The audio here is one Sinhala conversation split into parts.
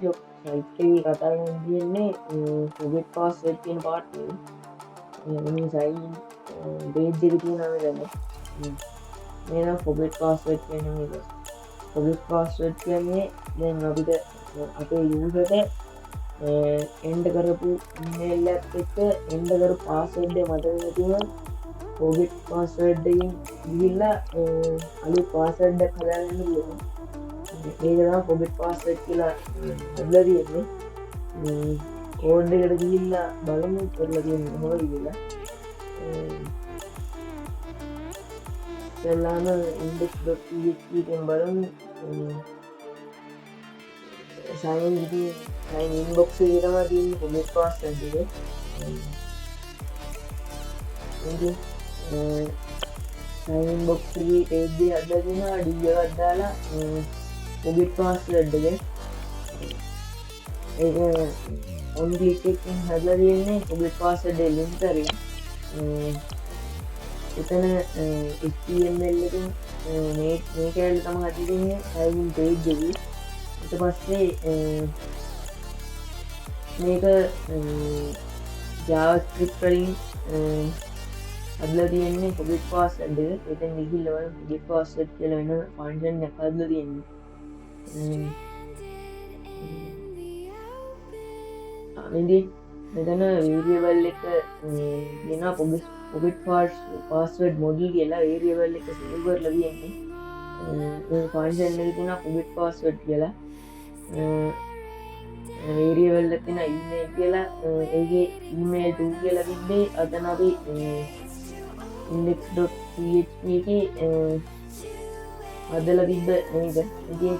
සයිට් එකේ කතා කරන්න තියෙන්නේ forget password කියන පාර්ට් එක. මේ සයින් පේජ් එක තියෙනවා මෙතන. මේ නම් forget password කියන එක. forget password කියන්නේ දැන් අපිට අපේ යූසර්ට එන්ටර් කරපු email එකත් එක්ක එන්ටර් කරපු password එක මතක නැතිවම forget password එකෙන් ගිහිල්ලා අලුත් password එකක් හදාගන්න පුළුවන්. ඒක තමයි forget password කියලා හදලා තියෙන්නේ. කෝඩ් එකට ගිහිල්ලා බලමු කරලා තියෙන්නේ කොහොමද කියලා. ඉස්සෙල්ලාම index.php එකෙන් බලමු. sign in box එකේ තමයි තියෙන්නේ forget password එක. ඉතින් sign in box එකේ page එක හදලා තියෙනවා d එකක් දාලා forget password එක. ඒක on click එකකින් හදලා තියෙන්නේ forget password එක link කරගෙන. එතන HTML එකෙන් මේ කැලේ තමයි හදලා තියෙන්නේ sign in page එකේ. ඊට පස්සේ මේක JavaScript වලින් හදලා තියෙන්නේ forget password එක. එතෙන් ගිහිල්ලා බලන්න forget password කියලා වෙන function එකක් හදලා තියෙන්නේ. මෙතන variable එක දෙනවා forget password model කියලා variable එක save කරලා තියෙන්නේ. මේ function එකේ තියෙනවා forget password කියලා. variable එක තියෙන email කියලා ඒකේ email to කියලා තිබ්බේ අතන අපි index.php එකේ හදලා තිබ්බ මේක. ඉතින්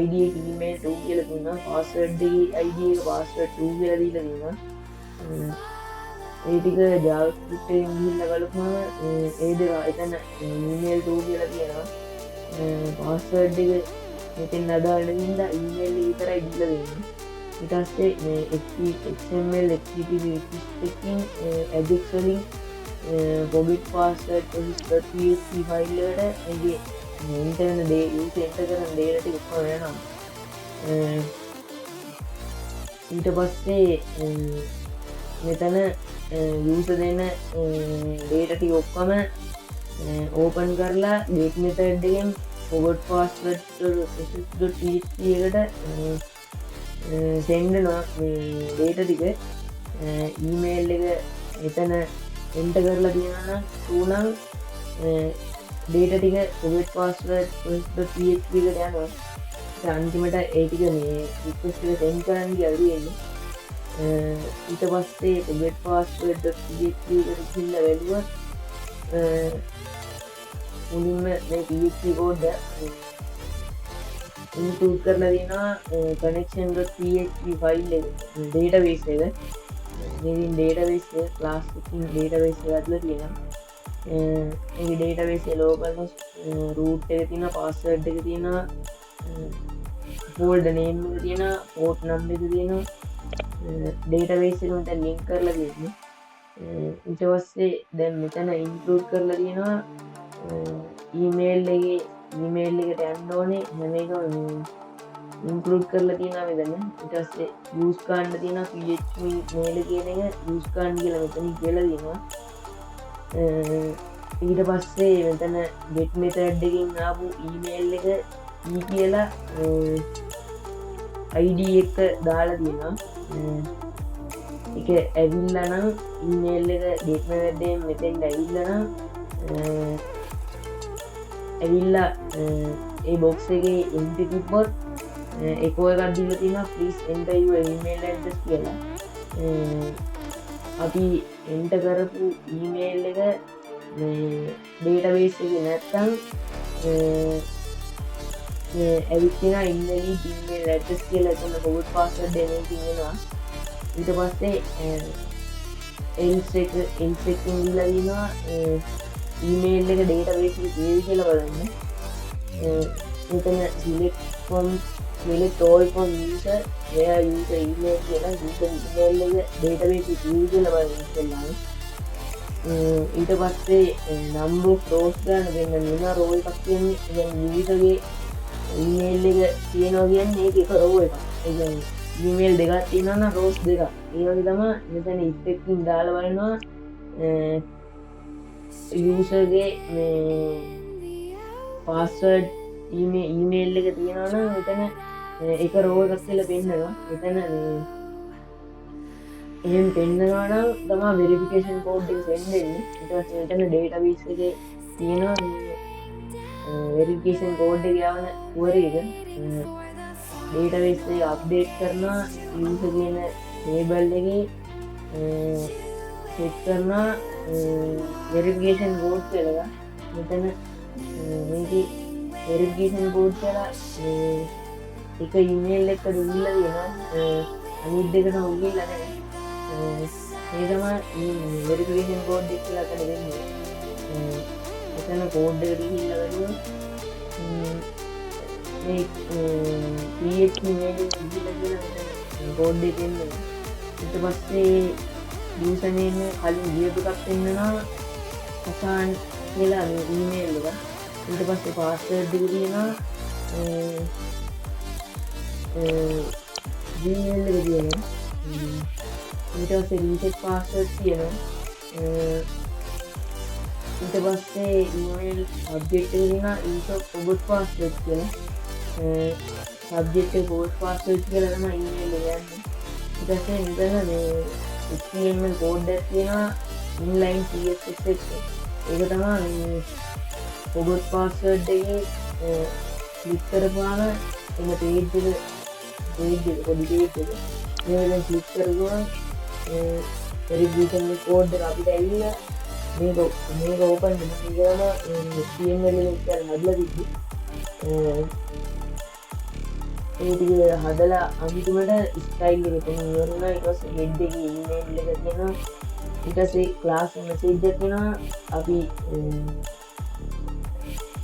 id එක email to කියලා තියෙනවා. password එකේ id එක password 2 කියලා දීලා තියෙනවා. ඒ ටික JavaScript එකෙන් ගිහිල්ලා බලපුවම ඒ දෙක එතන email to කියලා තියෙනවා. password එක මෙතෙන් අදාළ වෙනවා email එක විතරයි දීලා දෙන්නේ. ඊට පස්සේ මේ XML HTTP එකකින් ajax වලින් forget password .php ෆයිල් එකට එගේ එන්ටර් කරන දේ user enter කරන data ටික ඔක්කොම වෙනවා. ඊට පස්සේ මෙතන user දෙන data ටික ඔක්කොම open කරලා get method එකෙන් forgot password .php එකට send කරනවා මේ data ටික. email එක එතන enter කරලා තියෙනවා නම් තුනක් data ටික forget password .php එකට යනවා. අන්තිමට ඒ ටික මේ request එක send කරන්න ගියදී ඊට පස්සේ forget password .php එකට ගිහිල්ලා වැළුවා මුලින්ම මේ PHP code include කරලා තියෙනවා connection.php file එක database එක. මේකෙන් database එක class එකකින් database එක ඇතුළේ තියෙනවා. ඒකේ database එක local root එක තියෙනවා, password එක තියෙනවා, folder name එක තියෙනවා, port number එක තියෙනවා. database එක මෙතන link කරලා තියෙනවා. ඊට පස්සේ දැන් මෙතන include කරලා තියෙනවා email එකට යන්න ඕනේ හැම එකම include කරලා තියෙනවා මෙතන. ඊට පස්සේ use කරන්න තියෙනවා php mail කියන එක use කරන්න කියලා මෙතන කියලා දෙනවා. ඊට පස්සේ මෙතන get method එකකින් ආපු email එක කියලා id එක දාලා තියෙනවා. ඒක ඇවිල්ලා නම් email එක get method එකෙන් මෙතෙන් ඇවිල්ලා නම් ඇවිල්ලා ඒ box එකේ entry තිබ්බොත් echo එකක් දීලා තියෙනවා please enter your email address කියලා. අපි enter කරපු email එක මේ database එකේ නැත්තම් ඇවිත් තියෙනවා invalid email address කියලා එතන forgot password එකකින් එනවා. ඊට පස්සේ else එකකින් දීලා තියෙනවා email එක database එකේ තියෙයි කියලා බලන්න. මෙතන select all from user where user email කියලා user email එක database එකේ තියෙයි කියලා බලන්න ඉස්සෙල්ලාම. ඊට පස්සේ number of rows ගන්න දෙන්න වෙන row එකක් කියන්නේ දැන් user ගේ ඊමේල් එක තියෙනවා කියන්නේ ඒක රෝ එකක්. ඒ කියන්නේ ඊමේල් දෙකක් තියෙනවා නම් රෝස් දෙකක්. ඒ වගේ තමයි මෙතන if එකකින් දාලා බලනවා යූසර්ගේ මේ පාස්වර්ඩ් ඊමේල් එක තියෙනවා නම් මෙතන එක රෝ එකක් කියලා පෙන්නනවා. මෙතන එහෙම පෙන්නනවා නම් තමයි වෙරිෆිකේෂන් කෝඩ් එක සෙන්ඩ් වෙන්නේ. ඊට පස්සේ මෙතන ඩේටාබේස් එකේ තියෙනවා වෙරිෆිකේෂන් කෝඩ් එක යවන query එක ඩේටාබේස් එක අප්ඩේට් කරනවා යූසර් කියන ටේබල් එකේ සෙට් කරනවා වෙරිෆිකේෂන් කෝඩ් කියලා. මෙතන මේකේ වෙරිෆිකේෂන් කෝඩ් කියලා එක ඊමේල් එකක දුන්නලා තියෙනවා අනිත් දෙකට උගිල්ලා නැහැ. ඒ තමයි වෙරිෆිකේෂන් කෝඩ් එක කියලා අතන දෙන්නේ. එතන කෝඩ් එක දීලා බලුවොත් මේ PHP email එක දීලා කියලා කෝඩ් එක දෙන්නේ. ඊට පස්සේ යූසර් නේම් කලින් ගියපු එකක් පෙන්නනවා අසාන් කියලා මේ ඊමේල් එක. ඊට පස්සේ පාස්වර්ඩ් එක දිනනවා Gmail එක දිනනවා. ඊට පස්සේ reset password තියෙනවා. ඊට පස්සේ email subject එක දෙනවා insert forgot password කියලා. subject එක forgot password කියලා තමයි email එක යන්නේ. ඊට පස්සේ මෙතන මේ HTML code එකක් තියෙනවා inline CSS එක. ඒක තමයි මේ forgot password එකේ click කරපුවාම එන page එක පොඩි page එක මේකෙන් click කරගොම වෙරිෆිකේෂන් කෝඩ් එක අපිට ඇවිල්ලා මේක ඕපන් කරනවා HTML එක හදලා තිබ්බි. ඒ ටික හදලා අන්තිමට ස්ටයිල් එක තුන ඉවරනා. ඊට පස්සේ head එකේ email එක දෙනවා. ඊට පස්සේ class message එකක් දෙනවා. අපි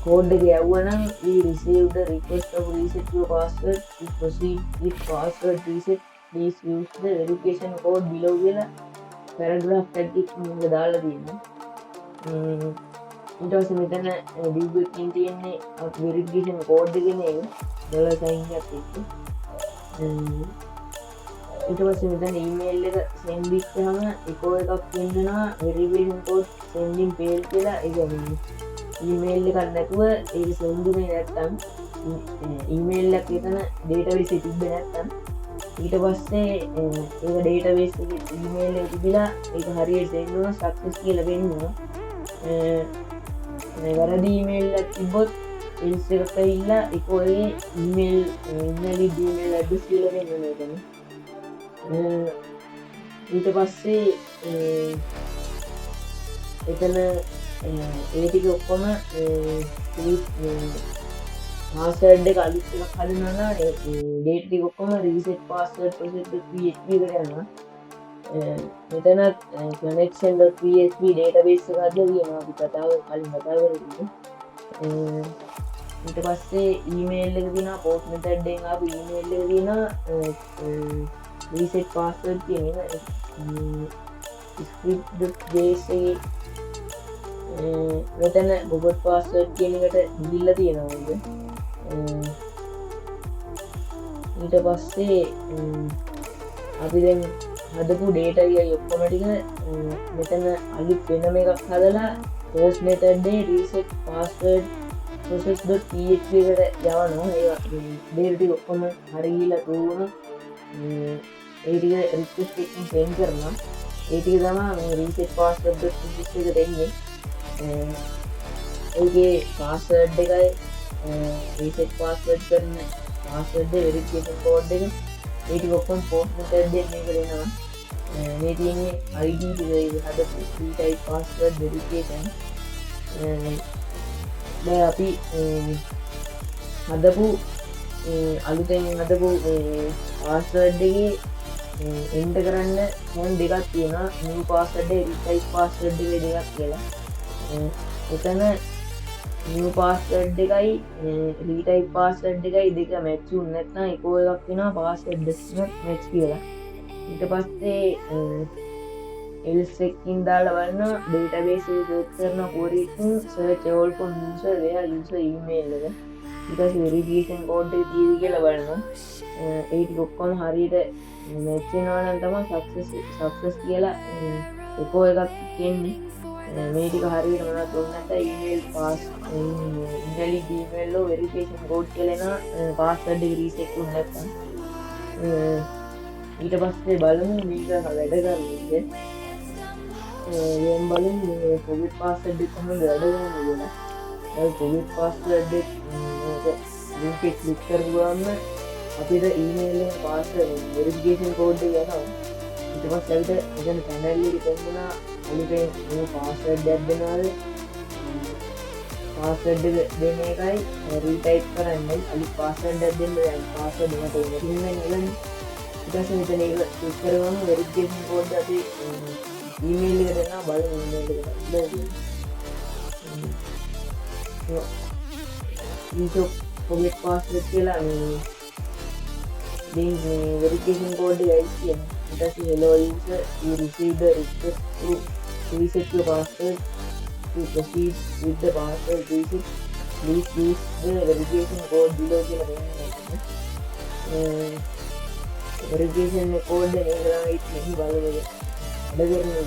code එක යවුවනම් we received the request of reset your password to proceed with password reset. Please use the verification code below කියලා paragraph tag එක මුල දාලා තියෙනවා. ඊට පස්සේ මෙතන div එකකින් තියෙන්නේ verification code එක නේ $sign එකක් එක්ක. ඊට පස්සේ මෙතන email එක send කරාම echo එකක් වෙනවා verification code sending failed කියලා. ඒ කියන්නේ email එකක් නැතුව ඒක send වෙන්නේ නැත්තම් email එකක් එතන database එකේ තිබ්බේ නැත්තම් ඊට පස්සේ ඒක database එකේ email එක තිබිලා ඒක හරියට send වුණා success කියලා වෙන්නවා. වැරදි email එකක් තිබ්බොත් else එකක් ඇවිල්ලා echo එකේ email address කියලා වෙන්නවා එතන. ඊට පස්සේ එතන ඒ ටික ඔක්කොම password එක අලුත් එකක් හදනවා නම් ඒ data ටික ඔක්කොම reset password process.php එකට යනවා. මෙතන connection.php database එක හදලා තියෙනවා අපි කලින් කතා කරලා. ඊට පස්සේ email එක දිනා post method එකෙන් ආපු email එක දිනා reset password කියන එක script.js එකේ මෙතන forgot password කියන එකට දීලා තියෙනවා නේද. ඊට පස්සේ අපි දැන් හදපු data එකයි ඔක්කොම ටික මෙතන අලුත් වෙනම එකක් හදලා post method එකේ reset password process.php එකට යවනවා. ඒ data ටික ඔක්කොම හරි ගිහලා තුනම ඒ ටික request එකකින් send කරනවා. ඒ ටික තමයි reset password.php එක දෙන්නේ. ඒකේ password එකයි reset password කරන password verification code එක ඒ ටික ඔක්කොම post method එකෙන් මේක දෙනවා. මේ තියෙන්නේ id ටික හදපු three type password verification. දැන් අපි හදපු අලුතෙන් හදපු password එකේ enter කරන්න ෆෝන් දෙකක් තියෙනවා. new password එක retype password එක දෙකක් කියලා. එතන new password එකයි retype password එකයි දෙක match වුනේ නැත්නම් echo එකක් වෙනවා password does not match කියලා. ඊට පස්සේ else එකකින් දාලා බලනවා database එක search කරන query එකකින් search all for user where user email එක. ඊට වෙරිෆිකේෂන් කෝඩ් එක තියෙද කියලා බලනවා. ඒ ටික ඔක්කොම හරියට මැච් වෙනවා නම් තමයි සක්සස් කියලා එකෝ එකක් කියන්නේ. මේ ටික හරියට මොනවද දුන්නේ නැත්නම් ඊමේල් පාස් ඉන්වැලිඩ් ඊමේල් වල වෙරිෆිකේෂන් කෝඩ් කියලා එන පාස්වර්ඩ් එක රීසෙට් වුනේ නැත්නම් ඊට පස්සේ බලමු මේක වැඩ කරන්නේ. දැන් බලමු මේ කොවිඩ් පාස්වර්ඩ් එක කොහොමද වැඩ කරන්නේ කියලා. ඒ කොවිඩ් පාස්වර්ඩ් එක ලින්ක් එක ක්ලික් කරගුවාම අපිට ඊමේල් එකේ පාස්වර්ඩ් වෙරිෆිකේෂන් කෝඩ් එක යනවා. ඊට පස්සේ අපිට එතන පැනල් එකේ තෙන්නුනා අනිකේ මේ පාස්වර්ඩ් එකක් දෙනවාද පාස්වර්ඩ් එක දෙන එකයි රීටයිප් කරන්නේ අනිත් පාස්වර්ඩ් එකක් දෙන්න දැන් පාස්වර්ඩ් මට ඉන්නේ නේද ඊට පස්සේ මෙතන ඒක ක්ලික් කරගමු වෙරිෆිකේෂන් කෝඩ් අපි ඊමේල් එකට දෙනවා බලමු ඊමේල් එකට forget password කියලා මේ verification code එකයි කියන්නේ. ඊට පස්සේ hello user you received the request to reset your password to proceed with the password reset please use the verification code below කියලා දෙනවා. verification code එක තමයි ඉතින් බලමු. වැඩ කරන්නේ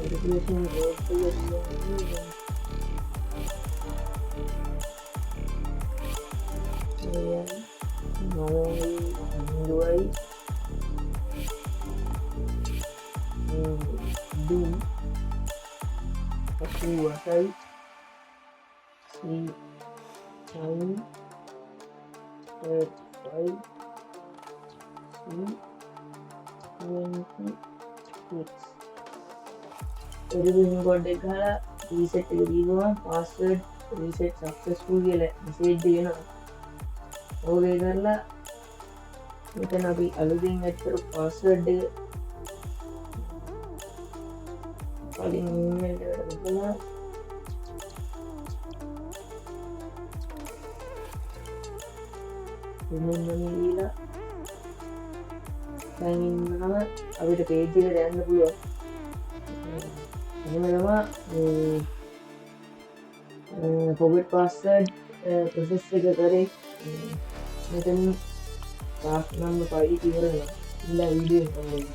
verification code verification code එක ගහලා reset එක දීගම password reset successful කියලා message දෙනවා. ඕකේ කරලා මෙතන අපි අලුතෙන් ඇඩ් කරපු password එක කලින් email එකට දාලා email දීලා sign in කරනවා අපිට page එකට යන්න පුළුවන්. එහෙම තමයි forget password process එක කරේ. මෙතන task number 5 ඉවර වෙනවා. ඊළඟ වීඩියෝ එක බලන්න.